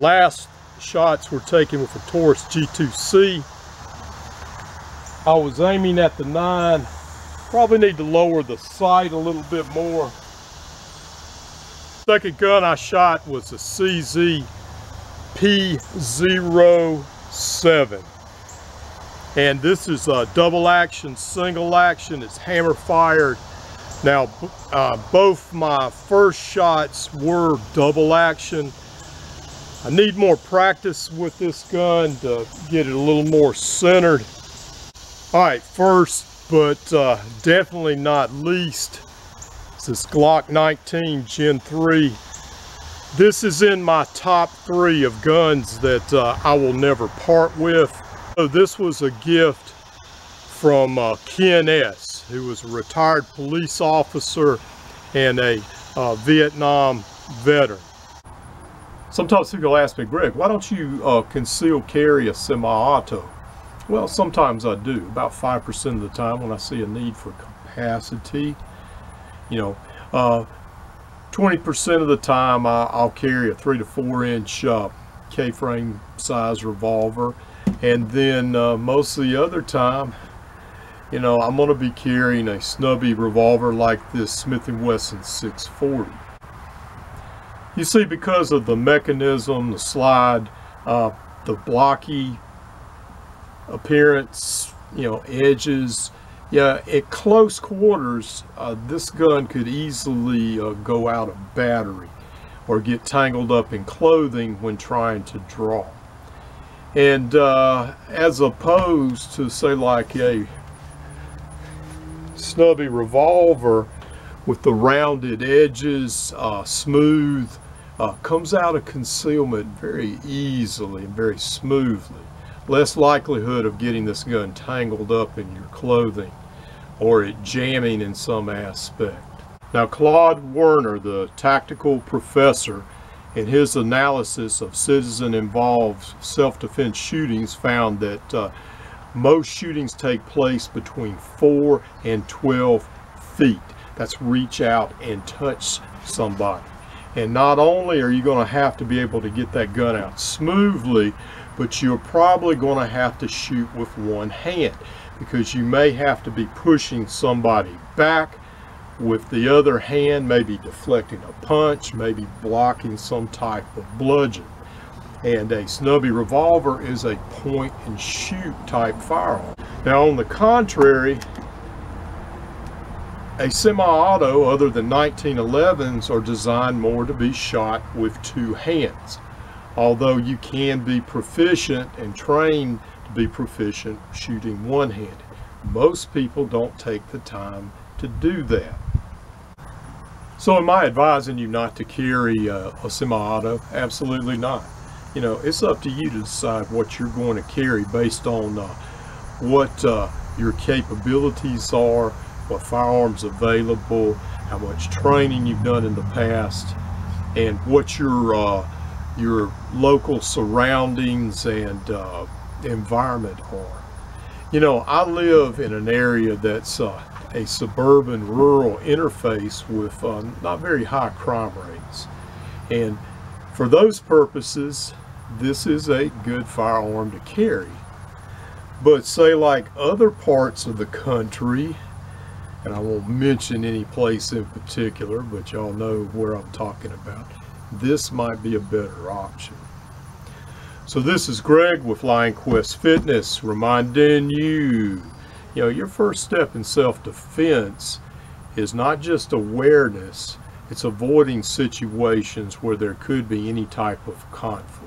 Last shots were taken with a Taurus G2C. I was aiming at the 9. Probably need to lower the sight a little bit more. Second gun I shot was a CZ P07. And this is a double action, single action. It's hammer fired. Now, both my first shots were double action. I need more practice with this gun to get it a little more centered. All right, first, but definitely not least, is this Glock 19 Gen 3. This is in my top 3 of guns that I will never part with. So this was a gift from Ken S., who was a retired police officer and a Vietnam veteran. Sometimes people ask me, Greg, why don't you conceal carry a semi-auto? Well, sometimes I do, about 5% of the time when I see a need for capacity. You know, 20% of the time I'll carry a 3 to 4 inch K-frame size revolver. And then most of the other time, you know, I'm going to be carrying a snubby revolver like this Smith & Wesson 640. You see, because of the mechanism, the slide, the blocky appearance, you know, edges, yeah, at close quarters, this gun could easily go out of battery or get tangled up in clothing when trying to draw. And as opposed to, say, like a snubby revolver with the rounded edges, smooth, comes out of concealment very easily and very smoothly. Less likelihood of getting this gun tangled up in your clothing or it jamming in some aspect. Now, Claude Werner, the tactical professor, in his analysis of citizen-involved self-defense shootings, found that most shootings take place between 4 and 12 feet. That's reach out and touch somebody. And not only are you going to have to be able to get that gun out smoothly, but you're probably going to have to shoot with one hand, because you may have to be pushing somebody back with the other hand, maybe deflecting a punch, maybe blocking some type of bludgeon. And a snubby revolver is a point and shoot type firearm. Now, on the contrary, a semi-auto other than 1911s are designed more to be shot with 2 hands. Although you can be proficient and trained to be proficient shooting one-handed. Most people don't take the time to do that. So am I advising you not to carry a semi-auto? Absolutely not. You know, it's up to you to decide what you're going to carry based on what your capabilities are, what firearms available, how much training you've done in the past, and what your local surroundings and environment are. You know, I live in an area that's a suburban rural interface with not very high crime rates, and for those purposes this is a good firearm to carry. But say like other parts of the country, and I won't mention any place in particular, but y'all know where I'm talking about, this might be a better option. So this is Greg with Lionquestfitness, reminding you, you know, your first step in self-defense is not just awareness, it's avoiding situations where there could be any type of conflict.